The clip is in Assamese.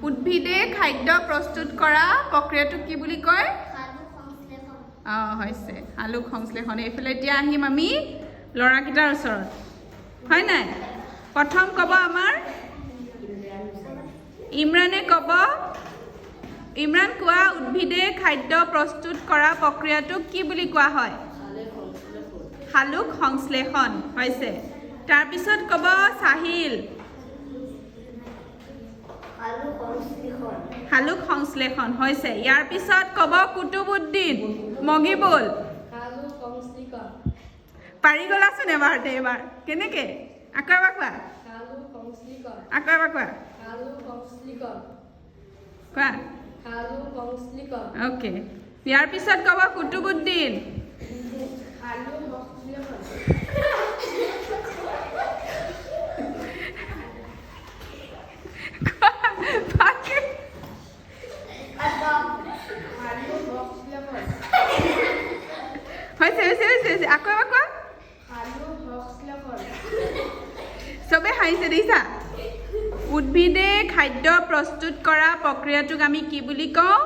উদ্ভিদে খাদ্য প্ৰস্তুত কৰা প্ৰক্ৰিয়াটো কি বুলি কয় হৈছে সালোক সংশ্লেষণ এইফালে এতিয়া আহিম আমি ল'ৰাকেইটাৰ ওচৰত হয় নাই প্ৰথম ক'ব আমাৰ ইমৰানে ক'ব ইমৰান কোৱা উদ্ভিদে খাদ্য প্ৰস্তুত কৰা প্ৰক্ৰিয়াটোক কি বুলি কোৱা হয় সালোক সংশ্লেষণ হৈছে তাৰপিছত ক'ব সাহিল সালোক সংশ্লেষণ হৈছে ইয়াৰ পিছত ক'ব কুতুবুদ্দিন মগিবুল পাৰি গ'লাচোন এবাৰ কেনেকে আকৌ এবাৰ কোৱা কোৱা অ'কে ইয়াৰ পিছত ক'ব কুতুবুদ্দিন হৈছে আকৌ এবাৰ কোৱা চবে হাঁহিছে দেখিছা উদ্ভিদে খাদ্য প্ৰস্তুত কৰা প্ৰক্ৰিয়াটোক আমি কি বুলি কওঁ